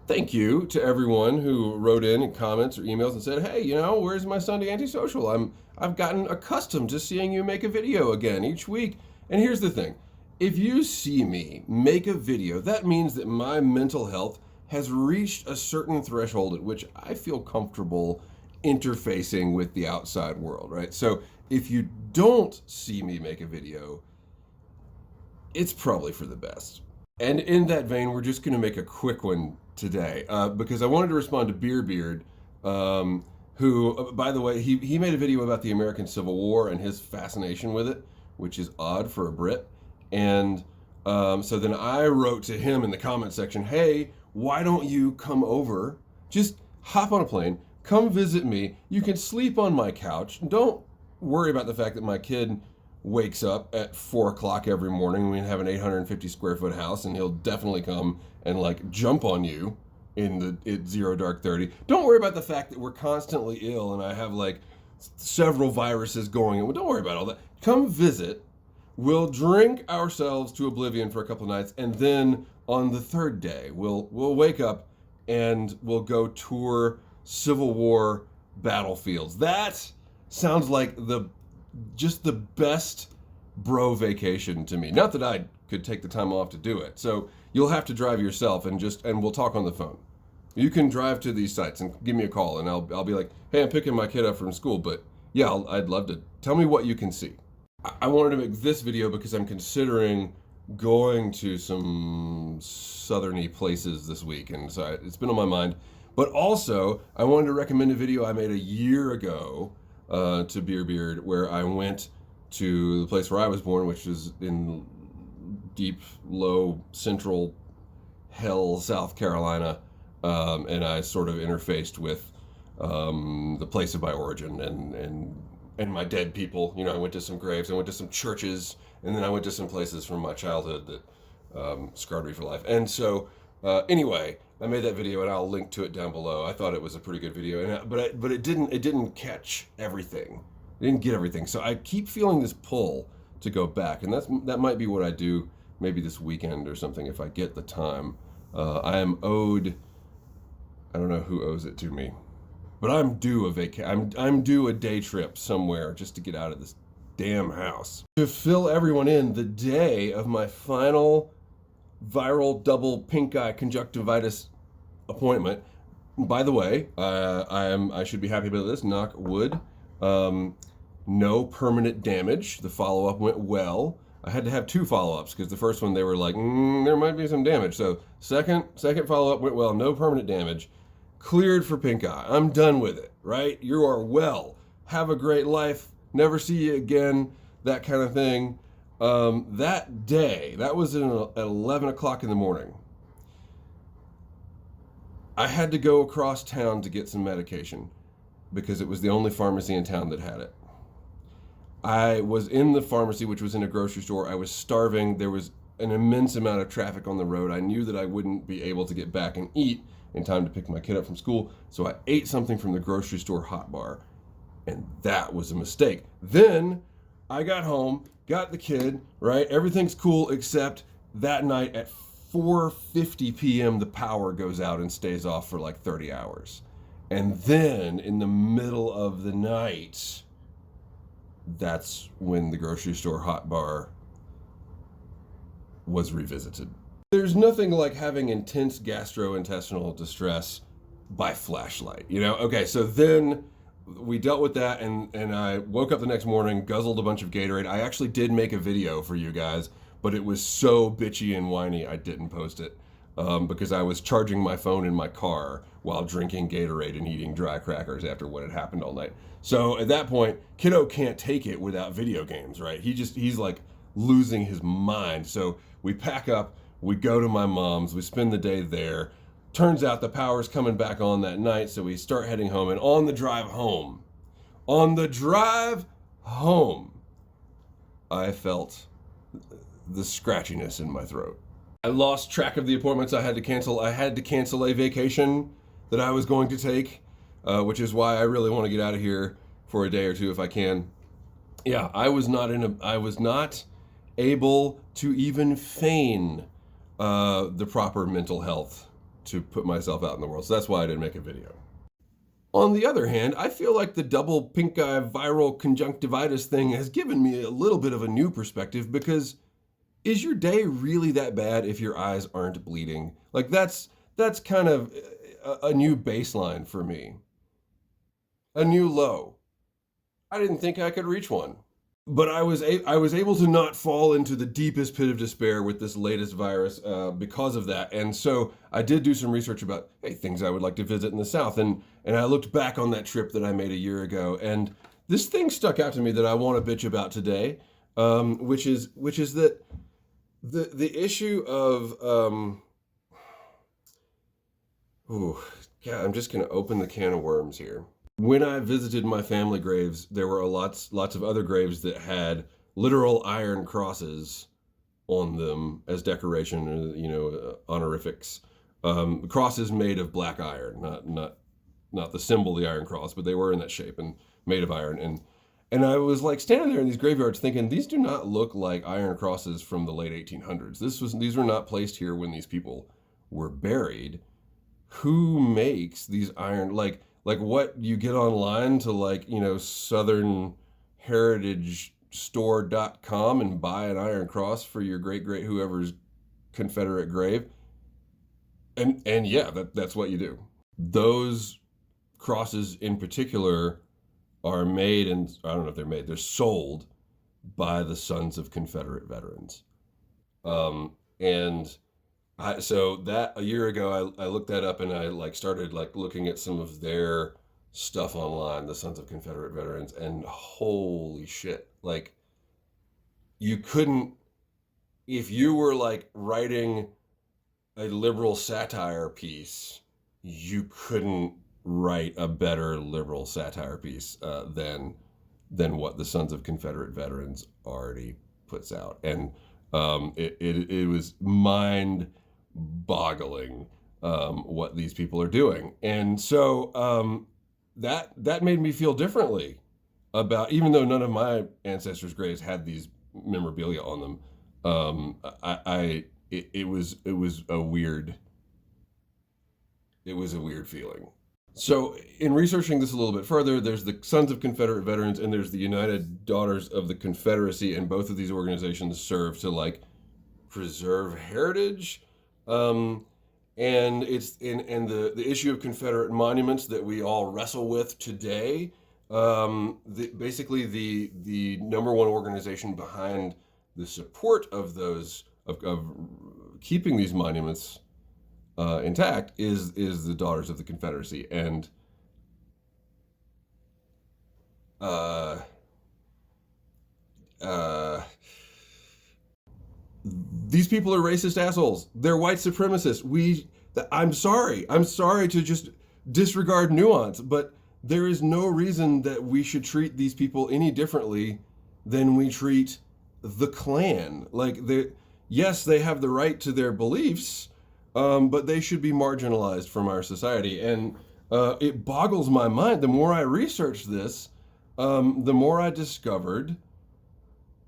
Thank you to everyone who wrote in comments or emails and said, "Hey, where's my Sunday antisocial? I've gotten accustomed to seeing you make a video again each week." And here's the thing. If you see me make a video, that means that my mental health has reached a certain threshold at which I feel comfortable interfacing with the outside world, right? So if you don't see me make a video, it's probably for the best. And in that vein, we're just going to make a quick one today because I wanted to respond to Beard, who, by the way, he made a video about the American Civil War and his fascination with it, which is odd for a Brit. And so then I wrote to him in the comment section, "Hey, why don't you come over? Just hop on a plane, come visit me. You can sleep on my couch. Don't worry about the fact that my kid wakes up at 4 o'clock every morning. We have an 850 square foot house, and he'll definitely come and like jump on you at 0 dark 30. Don't worry about the fact that we're constantly ill and I have like several viruses going. Well, don't worry about all that. Come visit. We'll drink ourselves to oblivion for a couple of nights, and then on the third day, we'll wake up and we'll go tour Civil War battlefields." That sounds like just the best bro vacation to me. Not that I could take the time off to do it. So you'll have to drive yourself and we'll talk on the phone. You can drive to these sites and give me a call and I'll be like, "Hey, I'm picking my kid up from school, but yeah, I'd love to. Tell me what you can see." I wanted to make this video because I'm considering going to some southerny places this week, and so it's been on my mind. But also, I wanted to recommend a video I made a year ago to Beard, where I went to the place where I was born, which is in deep, low, central hell, South Carolina, and I sort of interfaced with the place of my origin and my dead people. I went to some graves, I went to some churches, and then I went to some places from my childhood that scarred me for life. And so, anyway, I made that video, and I'll link to it down below. I thought it was a pretty good video, but it didn't catch everything. It didn't get everything. So I keep feeling this pull to go back, and that might be what I do maybe this weekend or something if I get the time. I am owed. I don't know who owes it to me, but I'm due I'm due a day trip somewhere just to get out of this damn house. To fill everyone in, the day of my final viral double pink eye conjunctivitis appointment. By the way, I should be happy about this. Knock wood. No permanent damage. The follow-up went well. I had to have 2 follow-ups because the first one they were like, there might be some damage. So second follow-up went well. No permanent damage. Cleared for pink eye. I'm done with it, right? You are well. Have a great life. Never see you again. That kind of thing. That day, that was at 11 o'clock in the morning. I had to go across town to get some medication because it was the only pharmacy in town that had it. I was in the pharmacy, which was in a grocery store. I was starving. There was an immense amount of traffic on the road. I knew that I wouldn't be able to get back and eat in time to pick my kid up from school, so I ate something from the grocery store hot bar, and that was a mistake. Then I got home, got the kid, right? Everything's cool, except that night at 4:50 p.m. the power goes out and stays off for like 30 hours. And then in the middle of the night, that's when the grocery store hot bar was revisited. There's nothing like having intense gastrointestinal distress by flashlight, Okay, so then we dealt with that, and I woke up the next morning, guzzled a bunch of Gatorade. I actually did make a video for you guys, but it was so bitchy and whiny I didn't post it because I was charging my phone in my car while drinking Gatorade and eating dry crackers after what had happened all night. So at that point, kiddo can't take it without video games, right? He's like losing his mind. So we pack up, we go to my mom's, we spend the day there. Turns out the power's coming back on that night, so we start heading home. And on the drive home, I felt the scratchiness in my throat. I lost track of the appointments I had to cancel. I had to cancel a vacation that I was going to take, which is why I really want to get out of here for a day or two if I can. Yeah, I was not able to even feign the proper mental health to put myself out in the world. So that's why I didn't make a video. On the other hand, I feel like the double pink eye viral conjunctivitis thing has given me a little bit of a new perspective, because is your day really that bad if your eyes aren't bleeding? Like that's kind of a new baseline for me. A new low. I didn't think I could reach one. But I was able to not fall into the deepest pit of despair with this latest virus because of that. And so I did do some research about, hey, things I would like to visit in the South. And I looked back on that trip that I made a year ago, and this thing stuck out to me that I want to bitch about today, which is that the issue of I'm just going to open the can of worms here. When I visited my family graves, there were lots of other graves that had literal iron crosses on them as decoration, honorifics. Crosses made of black iron, not the symbol of the Iron Cross, but they were in that shape and made of iron. And I was like standing there in these graveyards thinking, these do not look like iron crosses from the late 1800s. These were not placed here when these people were buried. Who makes these iron, like what you get online to Southern Heritage Store.com and buy an iron cross for your great whoever's Confederate grave. And yeah, that's what you do. Those crosses in particular are made, and I don't know if they're made, they're sold by the sons of Confederate veterans. So that a year ago, I looked that up, and I started looking at some of their stuff online, the Sons of Confederate Veterans, and holy shit, you couldn't, if you were writing a liberal satire piece, you couldn't write a better liberal satire piece than what the Sons of Confederate Veterans already puts out. And it was mind-boggling what these people are doing. And so that made me feel differently about, even though none of my ancestors' graves had these memorabilia on them, it was a weird feeling. So in researching this a little bit further, there's the Sons of Confederate Veterans and there's the United Daughters of the Confederacy, and both of these organizations serve to preserve heritage. And it's in the issue of Confederate monuments that we all wrestle with today. Basically the number one organization behind the support of those of keeping these monuments intact is the Daughters of the Confederacy. And these people are racist assholes. They're white supremacists. I'm sorry to just disregard nuance, but there is no reason that we should treat these people any differently than we treat the Klan. Yes, they have the right to their beliefs, but they should be marginalized from our society. And it boggles my mind. The more I researched this, the more I discovered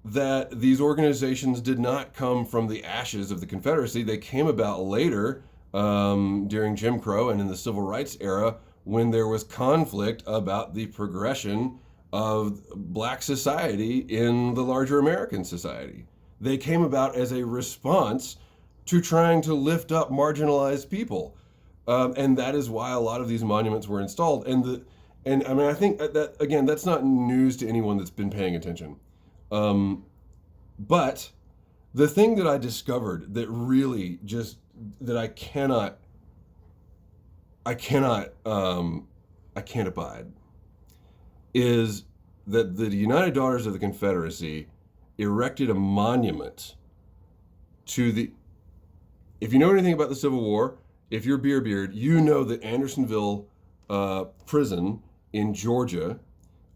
that these organizations did not come from the ashes of the Confederacy. They came about later, during Jim Crow and in the Civil Rights era, when there was conflict about the progression of Black society in the larger American society. They came about as a response to trying to lift up marginalized people. And that is why a lot of these monuments were installed. And I mean, I think that, again, that's not news to anyone that's been paying attention. But the thing that I discovered that really that I can't abide is that the United Daughters of the Confederacy erected a monument to if you know anything about the Civil War, if you're beard, you know that Andersonville prison in Georgia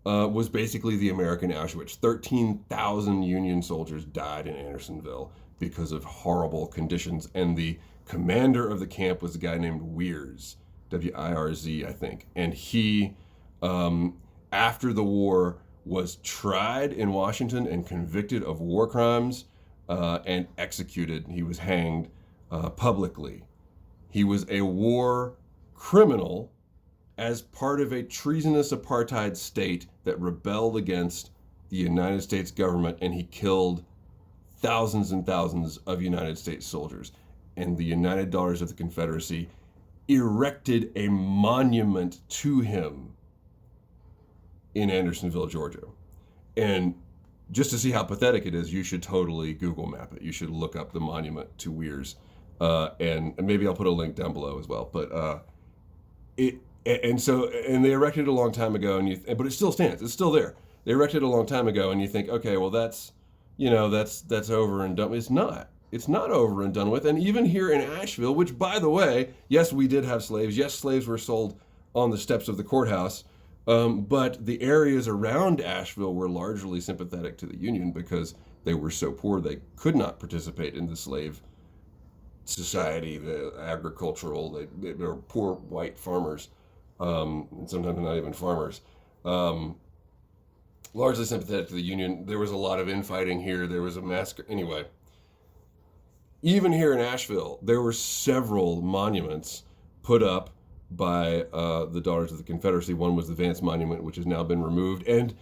was basically the American Auschwitz. 13,000 Union soldiers died in Andersonville because of horrible conditions. And the commander of the camp was a guy named Wirz, W-I-R-Z, I think. And he, after the war, was tried in Washington and convicted of war crimes and executed. He was hanged publicly. He was a war criminal as part of a treasonous apartheid state that rebelled against the United States government, and he killed thousands and thousands of United States soldiers. And the United Daughters of the Confederacy erected a monument to him in Andersonville, Georgia. And just to see how pathetic it is, you should totally Google map it. You should look up the monument to Weirs. And maybe I'll put a link down below as well. But they erected it a long time ago, but it still stands. It's still there. They erected it a long time ago, and you think, okay, well that's over and done with. It's not. It's not over and done with. And even here in Asheville, which, by the way, yes, we did have slaves. Yes, slaves were sold on the steps of the courthouse. But the areas around Asheville were largely sympathetic to the Union because they were so poor they could not participate in the slave society, the agricultural. They were poor white farmers, and sometimes not even farmers. Largely sympathetic to the Union. There was a lot of infighting here. There was a massacre. Anyway, even here in Asheville, there were several monuments put up by the Daughters of the Confederacy. One was the Vance Monument, which has now been removed. And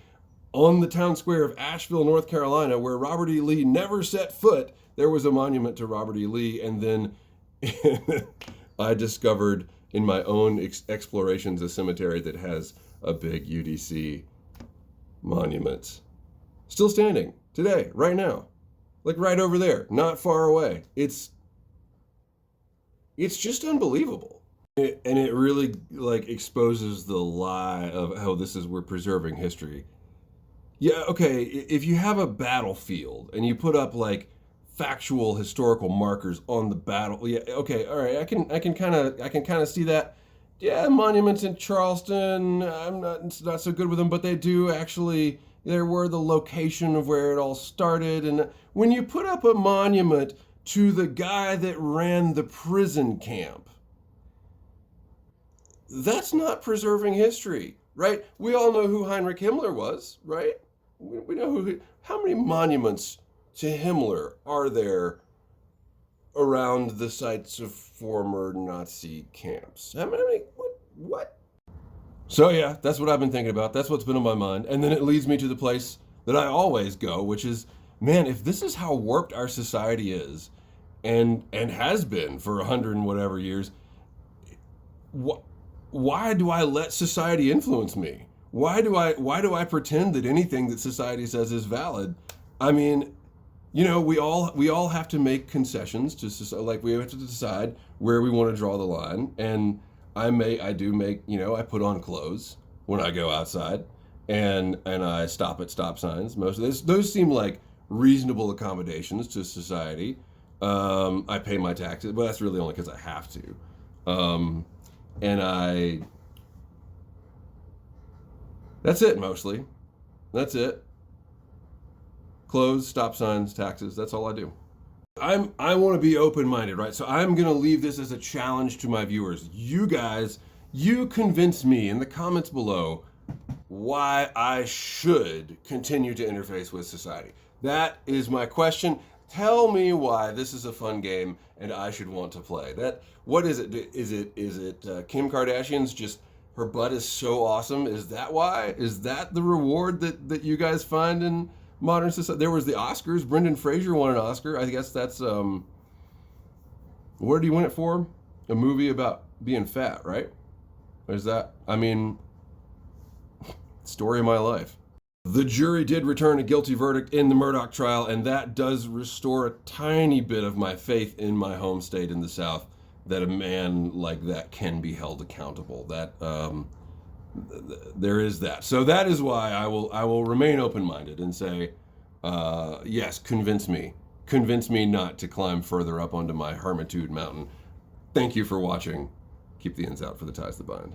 on the town square of Asheville, North Carolina, where Robert E. Lee never set foot, there was a monument to Robert E. Lee. And then I discovered in my own explorations a cemetery that has a big UDC monument. Still standing today, right now. Like right over there, not far away. It's just unbelievable. And it really exposes the lie of how we're preserving history. Yeah, okay, if you have a battlefield and you put up factual historical markers on the battle, yeah, okay, all right, I can kind of see that. Yeah, monuments in Charleston, I'm not so good with them, but they do actually. There were the location of where it all started, and when you put up a monument to the guy that ran the prison camp, that's not preserving history, right? We all know who Heinrich Himmler was, right? We know how many monuments to Himmler are there around the sites of former Nazi camps? How many? What? So yeah, that's what I've been thinking about. That's what's been on my mind. And then it leads me to the place that I always go, which is, man, if this is how warped our society is, and has been for 100 and whatever years, why do I let society influence me? Why do I pretend that anything that society says is valid? I mean, we all have to make concessions to society. We have to decide where we want to draw the line. And I put on clothes when I go outside, and I stop at stop signs. Most of those seem like reasonable accommodations to society. I pay my taxes, but that's really only because I have to. That's it mostly. That's it. Clothes, stop signs, taxes, that's all I do. I want to be open-minded, right? So I'm going to leave this as a challenge to my viewers. You guys, you convince me in the comments below why I should continue to interface with society. That is my question. Tell me why this is a fun game and I should want to play. What is it? Is it Kim Kardashian's just, her butt is so awesome? Is that why? Is that the reward that you guys find in modern society? There was the Oscars. Brendan Fraser won an Oscar. I guess that's, what did he win it for? A movie about being fat, right? Or is that, story of my life. The jury did return a guilty verdict in the Murdaugh trial, and that does restore a tiny bit of my faith in my home state in the South, that a man like that can be held accountable. That there is that. So that is why I will remain open-minded and say, yes, convince me not to climb further up onto my Hermitude mountain. Thank you for watching. Keep the ends out for the ties that bind.